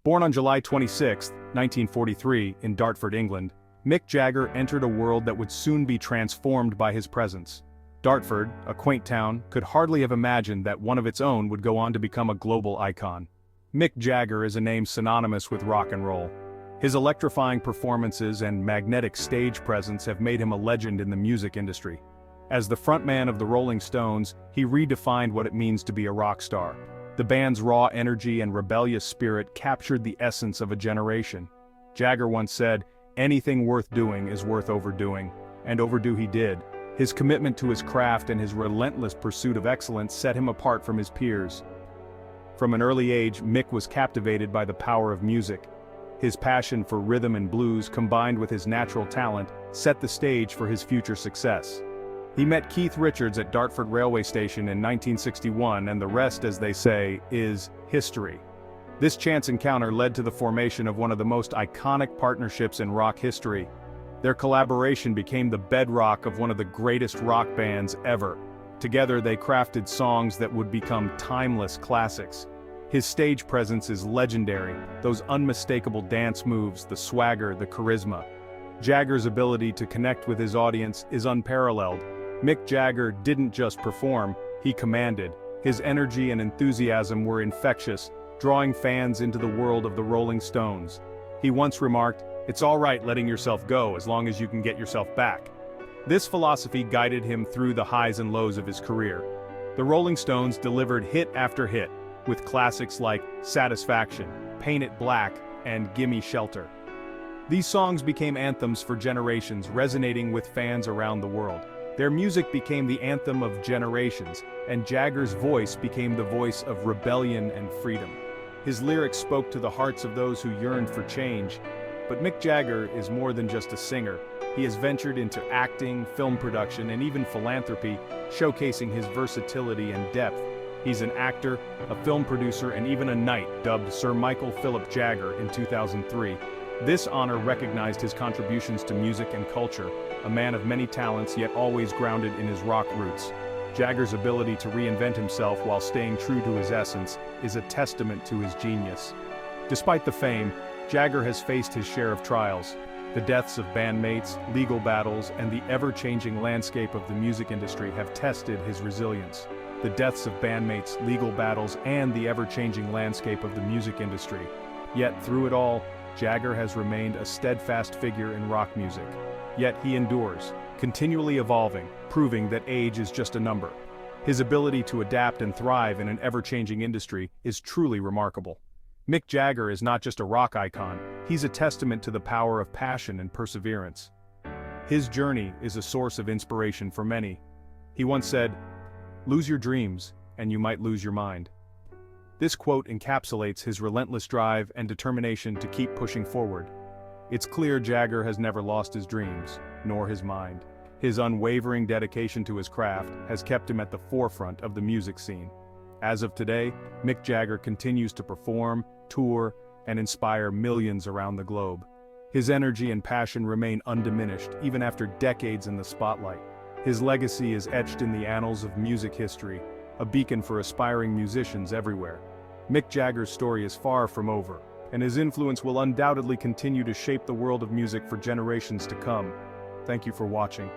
Born on July 26, 1943, in Dartford, England, Mick Jagger entered a world that would soon be transformed by his presence. Dartford, a quaint town, could hardly have imagined that one of its own would go on to become a global icon. Mick Jagger is a name synonymous with rock and roll. His electrifying performances and magnetic stage presence have made him a legend in the music industry. As the frontman of the Rolling Stones, he redefined what it means to be a rock star. The band's raw energy and rebellious spirit captured the essence of a generation. Jagger once said, "Anything worth doing is worth overdoing," and overdo he did. His commitment to his craft and his relentless pursuit of excellence set him apart from his peers. From an early age, Mick was captivated by the power of music. His passion for rhythm and blues combined with his natural talent set the stage for his future success. He met Keith Richards at Dartford railway station in 1961, and the rest, as they say, is history. This chance encounter led to the formation of one of the most iconic partnerships in rock history. Their collaboration became the bedrock of one of the greatest rock bands ever. Together they crafted songs that would become timeless classics. His stage presence is legendary, those unmistakable dance moves, the swagger, the charisma. Jagger's ability to connect with his audience is unparalleled. Mick Jagger didn't just perform, he commanded. His energy and enthusiasm were infectious, drawing fans into the world of the Rolling Stones. He once remarked, "It's all right letting yourself go as long as you can get yourself back." This philosophy guided him through the highs and lows of his career. The Rolling Stones delivered hit after hit, with classics like Satisfaction, Paint It Black, and Gimme Shelter. These songs became anthems for generations, resonating with fans around the world. Their music became the anthem of generations, and Jagger's voice became the voice of rebellion and freedom. His lyrics spoke to the hearts of those who yearned for change. But Mick Jagger is more than just a singer. He has ventured into acting, film production, and even philanthropy, showcasing his versatility and depth. He's an actor, a film producer, and even a knight dubbed Sir Michael Philip Jagger in 2003. This honor recognized his contributions to music and culture, a man of many talents yet always grounded in his rock roots. Jagger's ability to reinvent himself while staying true to his essence is a testament to his genius. Despite the fame, Jagger has faced his share of trials. The deaths of bandmates, legal battles, and the ever-changing landscape of the music industry have tested his resilience. The deaths of bandmates, legal battles, and the ever-changing landscape of the music industry. Yet through it all, Jagger has remained a steadfast figure in rock music. Yet he endures, continually evolving, proving that age is just a number. His ability to adapt and thrive in an ever-changing industry is truly remarkable. Mick Jagger is not just a rock icon, he's a testament to the power of passion and perseverance. His journey is a source of inspiration for many. He once said, "Lose your dreams, and you might lose your mind." This quote encapsulates his relentless drive and determination to keep pushing forward. It's clear Jagger has never lost his dreams, nor his mind. His unwavering dedication to his craft has kept him at the forefront of the music scene. As of today, Mick Jagger continues to perform, tour, and inspire millions around the globe. His energy and passion remain undiminished even after decades in the spotlight. His legacy is etched in the annals of music history, a beacon for aspiring musicians everywhere. Mick Jagger's story is far from over, and his influence will undoubtedly continue to shape the world of music for generations to come. Thank you for watching.